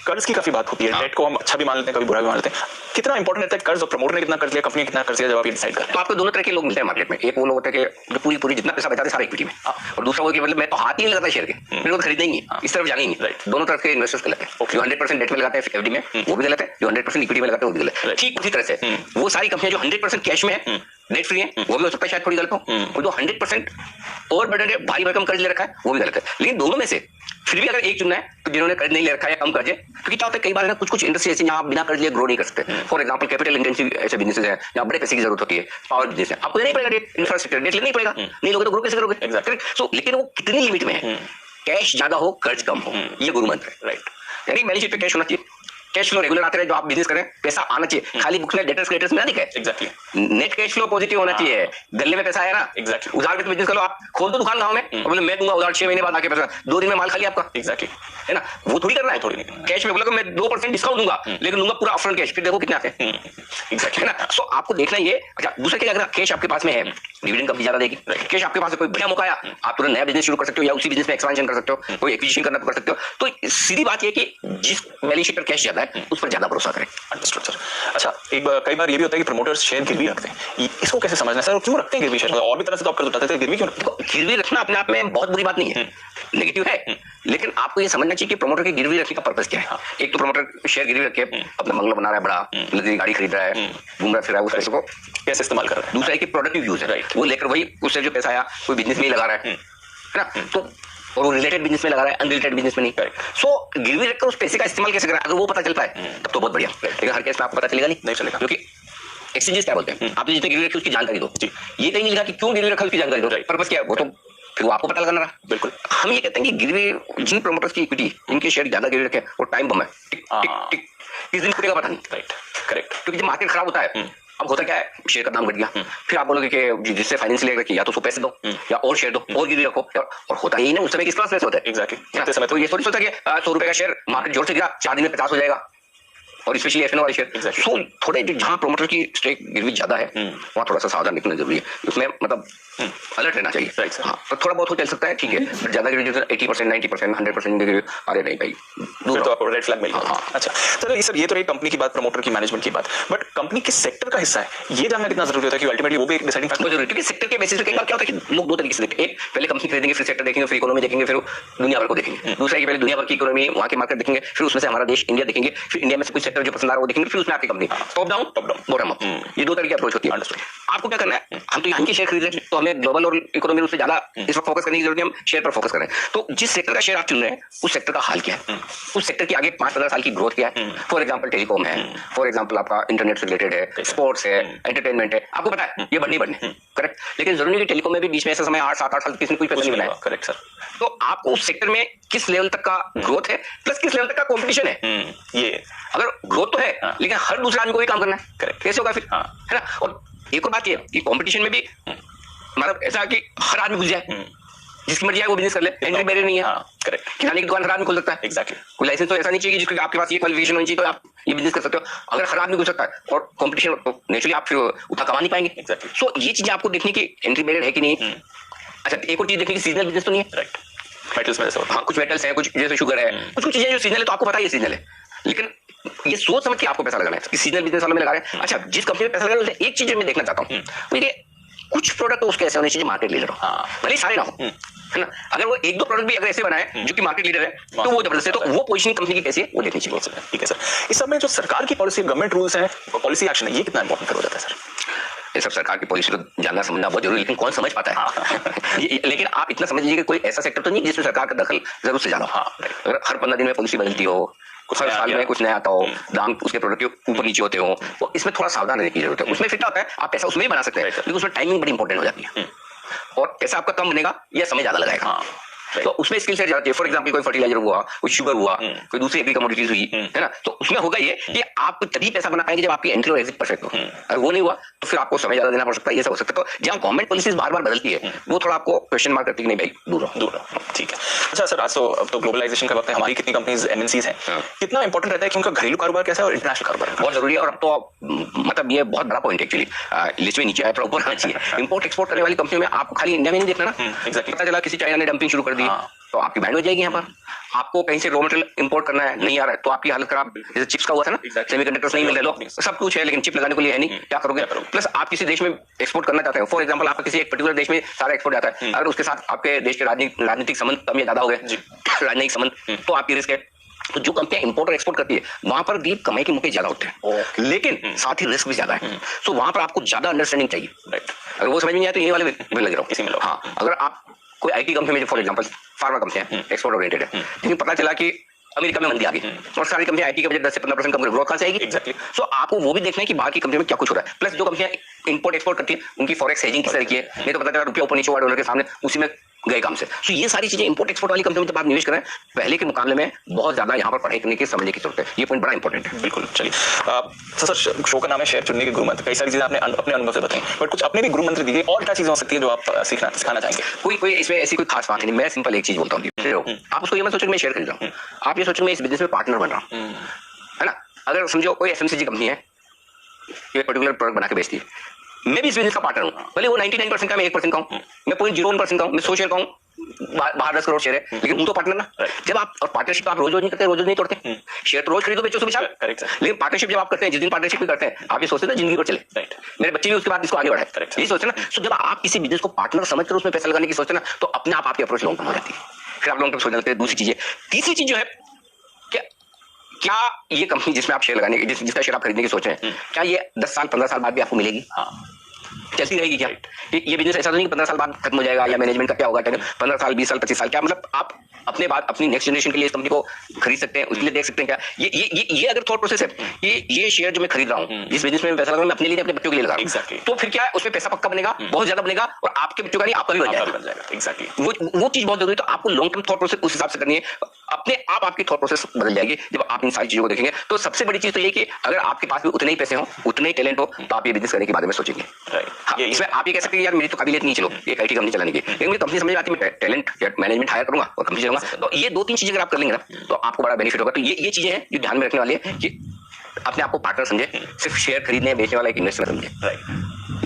कर्ज की काफी बात होती है, डेट को हम अच्छा भी मान लेते हैं, कभी बुरा भी मान लेते हैं। कितना इंपॉर्टेंट रहता है कर्ज, और प्रमोटर ने कितना कर्ज लिया, कंपनी ने कितना कर्ज लिया, जब आप ये डिसाइड करें? तो आपको दोनों तरह के लोग मिलते हैं मार्केट में। एक वो लोग होते हैं कि जो पूरी जितना पैसा बचाते सारे इक्विटी में, और दूसरा वो कि मतलब मैं तो हाथ ही नहीं लगाता शेयर के, मेरे को खरीदेंगे, इस तरफ जाएंगे। दोनों तरफ के इन्वेस्टर्स गलत है। जो 100% डेट में लगाते हैं एफडी में वो भी गलत है, जो 100% इक्विटी में लगाते हैं वो भी गलत है। ठीक उसी तरह से वो सारी कंपनियां जो 100% कैश में है, डेट फ्री है, वो भी हो सकता है शायद थोड़ी गलत हो, और जो 100% ओवर बर्डन है, भारी भरकम कर्ज ले रखा है, वो भी गलत है। लेकिन दोनों में से फिर भी अगर एक चुनना है तो जिन्होंने कर्ज नहीं ले रखा है या कम कर्ज है, क्योंकि क्या होता है कई बार कुछ इंडस्ट्री ऐसी जहां आप बिना कर्ज लिए ग्रो नहीं कर सकते। फॉर एग्जांपल कैपिटल इंटेंसिव ऐसे बिजनेस है जहां बड़े पैसे की जरूरत होती है, पावर बिजनेस है, आपको नहीं पड़ेगा डेट, इंफ्रास्ट्रक्चर डेट लेना ही पड़ेगा, नहीं लोगे तो ग्रो कैसे करोगे? एग्जैक्टली। सो लेकिन वो कितनी लिमिट में है, कैश ज्यादा हो कर्ज कम हो, ये गुरु मंत्र है। राइट, यानी बैलेंस शीट पे कैश होना चाहिए, कैश फ्लो रेगुलर आते रहे, जो आप बिजनेस करें पैसा आना चाहिए, खाली बुक्स में डेटर्स क्रेडिटर्स में ना दिखे। Exactly, net cash flow positive होना चाहिए, गले में पैसा आया ना। एग्जैक्टली, उधार पे तो बिजनेस करो, आप खोल दो दुकान गांव में और बोले मैं दूंगा उधार 6 महीने बाद आके पैसा, 2 दिन में माल खाली आपका। एग्जैक्टली, है ना, वो थोड़ी करना है। थोड़ी नहीं कैश में बोला मैं 2% डिस्काउंट दूंगा, लेकिन दूंगा पूरा अपफ्रंट कैश, फिर देखो कितने आते हैं। एग्जैक्टली, है ना। सो आपको देखना ये। अच्छा, दूसरा क्या, अगर कैश आपके पास में है, डिविडेंड कंपनी ज्यादा देगी। कैश आपके पास कोई बड़ा मौका आया, आप तुरंत नया बिजनेस शुरू कर सकते हो या उसी बिजनेस में एक्सपेंशन कर सकते हो, कोई एक्विजिशन करना कर सकते हो। तो सीधी बात ये कि जिस बैलेंस शीट पर कैश ज्यादा है उस पर ज्यादा भरोसा करें। Understood sir. अच्छा, कई बार ये भी होता है कि प्रमोटर्स शेयर गिरवी रखते हैं, इसको कैसे समझना है सर, क्यों रखते हैं गिरवी शेयर? और भी तरह से तो आप कर उठाते थे, गिरवी क्यों रखते हैं? गिरवी रखना अपने आप में बहुत बुरी बात नहीं है, नेगेटिव है, लेकिन आपको ये समझना चाहिए कि प्रमोटर की गिरवी रखने का पर्पस क्या है। एक तो प्रमोटर शेयर गिरवी रख के अपना बंगला बना रहा है, बड़ा लग्जरी गाड़ी खरीद रहा है, घूम रहा फिर रहा है, उस पैसे को कैसे इस्तेमाल कर रहा है। दूसरा है कि प्रोडक्टिव यूज है, वो लेकर वही उससे जो पैसा आया कोई बिजनेस में ही लगा रहा है ना, तो और वो रिलेटेड बिजनेस में लगा रहा है, अनरिलेटेड बिजनेस में नहीं। सो गिरवी रखकर उस पैसे का इस्तेमाल कैसे करें, अगर वो पता चल पाए तब तो बहुत बढ़िया, लेकिन हर केस में आपको पता चलेगा नहीं चलेगा, क्योंकि एक्सचेंजेस क्या बोलते हैं, आपने जितने गिरवी रखी उसकी जानकारी दो। ये कहीं नहीं लिखा कि क्यों गिरवी रखा उसकी जानकारी दो, पर्पस क्या है, वो तो फिर वो आपको पता लगाना रहा। बिल्कुल, हम ये कहते हैं कि गिरवी जिन प्रमोटर्स की इक्विटी, इनके शेयर ज्यादा गिरवी रखे और टाइम बम है, टिक टिक टिक, किस दिन फूटेगा पता नहीं। राइट, करेक्ट, क्योंकि जब मार्केट खराब होता है, अब होता क्या है, शेयर का दाम घट गया, फिर आप बोलोगे कि जिससे फाइनेंस लेकर कि या तो उसको पैसे दो या और शेयर दो और गिरवी रखो, और होता यही ना, उस समय किस क्लास होता है। एग्जैक्टली, तो ये थोड़ी सोचता कि 100 रुपए का शेयर मार्केट जोर से गिरा 4 दिन में 50 हो जाएगा, और स्पेशली एफएनओ वाले शेयर। सो थोड़े जहां प्रमोटर की स्टेक गिरवी ज्यादा है वहां थोड़ा सा सावधान रखना जरूरी है, उसमें मतलब अलर्ट रहना चाहिए। राइट, हाँ, तो थोड़ा बहुत हो चल सकता है, ठीक है, बट ज्यादा गिरवी 80%, 90%, 100% गिरवी, अरे नहीं भाई, दूर तो आपको रेड फ्लैग मिल गया। अच्छा सर, ये तो रही कंपनी की बात, प्रमोटर की, मैनेजमेंट की बात, बट कंपनी किस सेक्टर का हिस्सा है ये जानना कितना जरूरी होता है, कि अल्टीमेटली वो भी एक डिसाइडिंग फैक्टर जरूरी है, क्योंकि सेक्टर के बेसिस पे कई बार क्या होता है कि लोग दो तरीके से देखते हैं। एक, पहले कंपनी खरीदेंगे, फिर सेक्टर देखेंगे, फिर इकोनॉमी देखेंगे, फिर दुनिया भर को देखेंगे। दूसरा कि पहले दुनिया भर की इकोनॉमी, वहां की मार्केट देखेंगे, फिर उसमें से हमारा देश इंडिया देखेंगे, फिर इंडिया में से कुछ सेक्टर जो पसंद आ रहा है वो देखेंगे, फिर उसमें आपकी company. Top down, bottom up, ये दो तरह की अप्रोच होती है। आपको क्या करना है, हम तो यहाँ के शेयर खरीद रहे हैं, तो हमें ग्लोबल और इकोनॉमी उससे ज्यादा इस वक्त फोकस करने की जरूरत नहीं, हम शेयर पर फोकस करें। तो जिस सेक्टर का शेयर आप चुन रहे हैं उस सेक्टर का हाल क्या है, उस सेक्टर की आगे 5-15 साल की ग्रोथ क्या है। फॉर एग्जांपल टेलीकॉम है, फॉर एग्जांपल आपका इंटरनेट से रिलेटेड है, स्पोर्ट्स है, एंटरटेनमेंट है, आपको पता है ये बढ़ने करेक्ट, लेकिन जरूरी नहीं कि टेलीकॉम में भी बीच में ऐसा समय 8-7-8 साल किसी ने कोई पैसा नहीं बनाया। करेक्ट सर, तो आपको उस सेक्टर में किस लेवल तक का ग्रोथ है प्लस किस लेवल तक का कॉम्पिटिशन है, ये अगर ग्रोथ तो है लेकिन हर दूसरे आदमी को भी काम करना है, करेक्ट, कैसे होगा फिर, है ना। और एक और बात ये कि कंपटीशन में भी मतलब ऐसा कि हर आदमी घुस जाए, जिसकी मर्जी है वो बिजनेस कर ले, एंट्री बैरियर नहीं है। करेक्ट, किराने की दुकान हर आदमी खोल सकता है। एग्जैक्टली, कोई लाइसेंस तो ऐसा नहीं चाहिए कि जिसके आपके पास ये क्वालिफिकेशन होनी चाहिए तो आप ये बिजनेस कर सकते हो, अगर हर आदमी घुस सकता है और कंपटीशन, तो नेचुरली आप फिर उतना कमा नहीं पाएंगे। एग्जैक्टली, सो ये चीजें आपको देखने की, एंट्री बैरियर है कि नहीं। अच्छा, एक और चीज देखने की, सीजनल बिजनेस तो नहीं है। राइट, मेटल्स में हाँ, कुछ मेटल्स हैं, कुछ जैसे शुगर है, कुछ चीजें जो सीजनल है तो आपको पता है ये सीजनल है, लेकिन ये सोच समझ के आपको पैसा लगाना है कि सीजनल बिजनेस वालों में लगा रहे हैं। अच्छा, जिस कंपनी में पैसा लगा रहे हैं, एक चीज मैं देखना चाहता हूँ, देखिए कुछ प्रोडक्ट तो उसके ऐसे होने चाहिए मार्केट लीडर हो, भले सारे ना हो, है ना। अगर वो 1-2 प्रोडक्ट भी अगर ऐसे बनाए जो कि मार्केट लीडर है तो वो जबरदस्त है, तो वो पोजीशनिंग कंपनी की कैसी है वो देखनी चाहिए। ठीक है सर, इस सब में जो सरकार की पॉलिसी, गवर्नमेंट रूल्स हैं, पॉलिसी एक्शन है, ये कितना इंपॉर्टेंट हो जाता है सर? ये सब सरकार की पॉलिसी तो जानना समझना बहुत जरूरी है, लेकिन कौन समझ पाता है। लेकिन आप इतना समझ लीजिए कि कोई ऐसा सेक्टर तो नहीं जिसमें सरकार का दखल जरूर से ज्यादा। अगर हर 15 दिन में पॉलिसी बदलती हो, हर साल में कुछ नया आता हो, दाम उसके प्रोडक्ट के ऊपर नीचे होते हो, तो इसमें थोड़ा सावधान रहने की जरूरत है। उसमें फिट होता है, आप पैसा उसमें ही बना सकते हैं, लेकिन उसमें टाइमिंग बड़ी इंपॉर्टेंट हो जाती है, और पैसा आपका कम बनेगा या समय ज्यादा लगाएगा। तो उसमें स्किल सेट जाती है। फॉर एग्जांपल कोई फर्टिलाइजर हुआ, कोई शुगर हुआ, कोई दूसरी एग्री कमोडिटीज हुई, है ना, तो उसमें होगा ये कि आप तभी पैसा बना पाएंगे जब आपकी एंट्री और एग्जिट परफेक्ट हो। अगर वो नहीं हुआ तो फिर आपको समय ज्यादा देना पड़ सकता है, ये सब हो सकता है। तो जहां गवर्नमेंट पॉलिसीज बार-बार बदलती है वो थोड़ा आपको क्वेश्चन मार्क करती है कि नहीं भाई दूर रहो। ठीक है। अच्छा सर, आज तो ग्लोबलाइजेशन का वक्त है, हमारी कितनी कंपनीज एमएनसीज हैं, कितना इंपॉर्टेंट रहता है कि उनका घरेलू कारोबार कैसा है और इंटरनेशनल कारोबार बहुत जरूरी है। और अब तो मतलब ये बहुत बड़ा पॉइंट एक्चुअली लिस्ट में नीचे आया, ऊपर आना चाहिए। इंपोर्ट एक्सपोर्ट करने वाली कंपनियों में आपको खाली इंडिया में नहीं देखना ना, पता चला किसी चाइना ने डंपिंग शुरू कर दी तो आपकी बैंड हो जाएगी यहाँ पर। आपको कहीं से रॉ मटेरियल इंपोर्ट करना है, नहीं आ रहा है, तो आपकी हालत खराब। जैसे चिप्स का हुआ था ना, सेमीकंडक्टर्स नहीं मिल रहे, लोग सब कुछ है लेकिन चिप लगाने के लिए है नहीं, क्या करोगे? प्लस आप किसी देश में एक्सपोर्ट करना चाहते हैं, फॉर एग्जांपल आपका किसी एक पर्टिकुलर देश में सारा एक्सपोर्ट जाता है, अगर उसके साथ आपके देश के राजनीतिक संबंध कम या ज्यादा हो गए, राजनयिक संबंध, तो आपकी रिस्क है। तो जो कंपनियां इंपोर्ट और एक्सपोर्ट करती है वहां पर भी कमाई के मौके ज्यादा होते हैं, लेकिन साथ ही रिस्क भी ज्यादा है। सो वहां पर आपको ज्यादा अंडरस्टैंडिंग चाहिए। अगर वो समझ में नहीं आया तो ये वाले में लगे रहो, किसी में लो। हाँ, अगर आप कोई आईटी कंपनी में, फॉर एग्जांपल फार्मा कंपनी है, एक्सपोर्ट ओरिएंटेड है, लेकिन पता चला कि अमेरिका में मंदी आ गई और सारी कंपनी आईटी के बजट 10 से 15% कम ग्रोथ कहां से आएगी? एग्जैक्टली। सो आपको वो भी देखना है कि बाहर की कंपनी में क्या कुछ हो रहा है। प्लस जो कंपनियां इंपोर्ट एक्सपोर्ट करती है उनकी फॉरेक्स हेजिंग किस तरह की है, नहीं तो पता चला रुपया ऊपर नीचे हुआ डॉलर के सामने, उसी में गए काम से। सो ये सारी चीजें इंपोर्ट एक्सपोर्ट वाली कंपनी में जब आप निवेश करें, पहले के मुकाबले में बहुत ज्यादा यहाँ पर पढ़ाई करने की, समझने की जरूरत है। ये पॉइंट बड़ा इंपॉर्टेंट है। बिल्कुल। चलिए सर, शो का नाम है शेयर चुनने के गुरु मंत्र। कई सारी चीजें आपने अपने अनुभव से बताई, बट कुछ अपने भी गुरु मंत्र दिए, और क्या चीजें हो सकती है जो आप सिखाना चाहेंगे? कोई इसमें ऐसी कोई खास बात नहीं, मैं सिंपल एक चीज बोलता हूँ। आप उसको ये मत सोचो कि मैं शेयर खरीद रहा हूँ, आप ये सोचो मैं इस बिजनेस में पार्टनर बन रहा हूँ, है ना। अगर समझो कोई एफएमसीजी कंपनी है, ये पर्टिकुलर प्रोडक्ट बना के बेचती है, मैं भी इस बिजनेस का पार्टनर हूँ, भले वो 99% का, मैं 1% का हूँ, मैं 0.01% का हूँ, मैं 100 शेयर का हूँ, बाहर 10 करोड़ शेयर है, लेकिन हूं तो पार्टनर ना। जब आप, और पार्टनरशिप आप रोज रोज नहीं करते, रोज रोज नहीं तोड़ते, शेयर तो रोज खरीदो बेचो सुबह शाम, लेकिन पार्टनरशिप जब आप करते हैं, जिस दिन पार्टनरशिप भी करते हैं, आप ये सोचते हैं जिंदगी को चले, मेरे बच्चे भी उसके बाद इसको आगे बढ़ाए, ये सोचते ना। सो जब आप किसी बिजनेस को पार्टनर समझकर उसमें पैसा लगाने की सोचते ना, तो अपने आप आपकी अप्रोच लॉन्ग टर्म हो जाती है, फिर आप लॉन्ग टर्म सोचने लगते हैं। दूसरी चीज है, तीसरी चीज जो है, क्या ये कंपनी जिसमें आप शेयर लगाने, जिसका शेयर आप खरीदने की सोच रहे हैं, क्या ये 10 साल 15 साल बाद भी आपको मिलेगी? चलती रहेगी क्या? ये बिजनेस ऐसा तो नहीं कि 15 साल बाद खत्म हो जाएगा, या मैनेजमेंट का क्या होगा, 15 साल 20 साल 25 साल, क्या मतलब आप अपने बाद अपनी नेक्स्ट जनरेशन के लिए इस कंपनी को खरीद सकते हैं, उसके लिए देख सकते हैं क्या? ये अगर थॉट प्रोसेस है, ये शेयर जो मैं खरीद रहा हूँ, जिस बिजनेस में मैं पैसा लगा, मैं अपने लिए अपने बच्चों के लिए लगा रहा हूँ, तो फिर क्या है, उसमें पैसा पक्का बनेगा, बहुत ज्यादा बनेगा, और आपके बच्चों का नहीं, आपका भी बन जाएगा। एग्जैक्टली, वो चीज बहुत जरूरी है। तो आपको लॉन्ग टर्म थॉट प्रोसेस उस हिसाब से करनी है, अपने आप आपकी थॉट प्रोसेस बदल जाएगी जब आप इन सारी चीजों को देखेंगे। तो सबसे बड़ी चीज तो ये कि अगर आपके पास भी उतने ही पैसे हो, उतने ही टैलेंट हो, तो आप ये बिजनेस करने के बारे में सोचेंगे। इसमें आप ये कह सकते हैं यार मेरी तो काबिलियत नहीं, चलो एक आईटी कंपनी चलाने की, लेकिन मेरी कंपनी समझ में आती है, मैं टैलेंट या मैनेजमेंट हायर करूंगा और कंपनी चलाऊंगा। तो ये 2-3 चीजें अगर आप कर लेंगे ना, तो आपको बड़ा बेनिफिट होगा। तो ये चीजें हैं जो ध्यान में रखने वाली है कि अपने आप को पार्टनर समझे, सिर्फ शेयर खरीदने बेचने वाला एक इन्वेस्टमेंट समझे,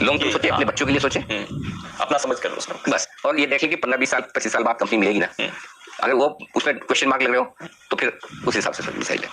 लॉन्ग टर्म सोचे, अपने बच्चों के लिए सोचे, अपना समझ कर उसमें बस। और ये देख लें कि 15-20 साल 25 साल बाद कंपनी मिलेगी ना, अगर वो उसमें क्वेश्चन मार्क लग रहे हो, तो फिर उस हिसाब से सोचनी चाहिए।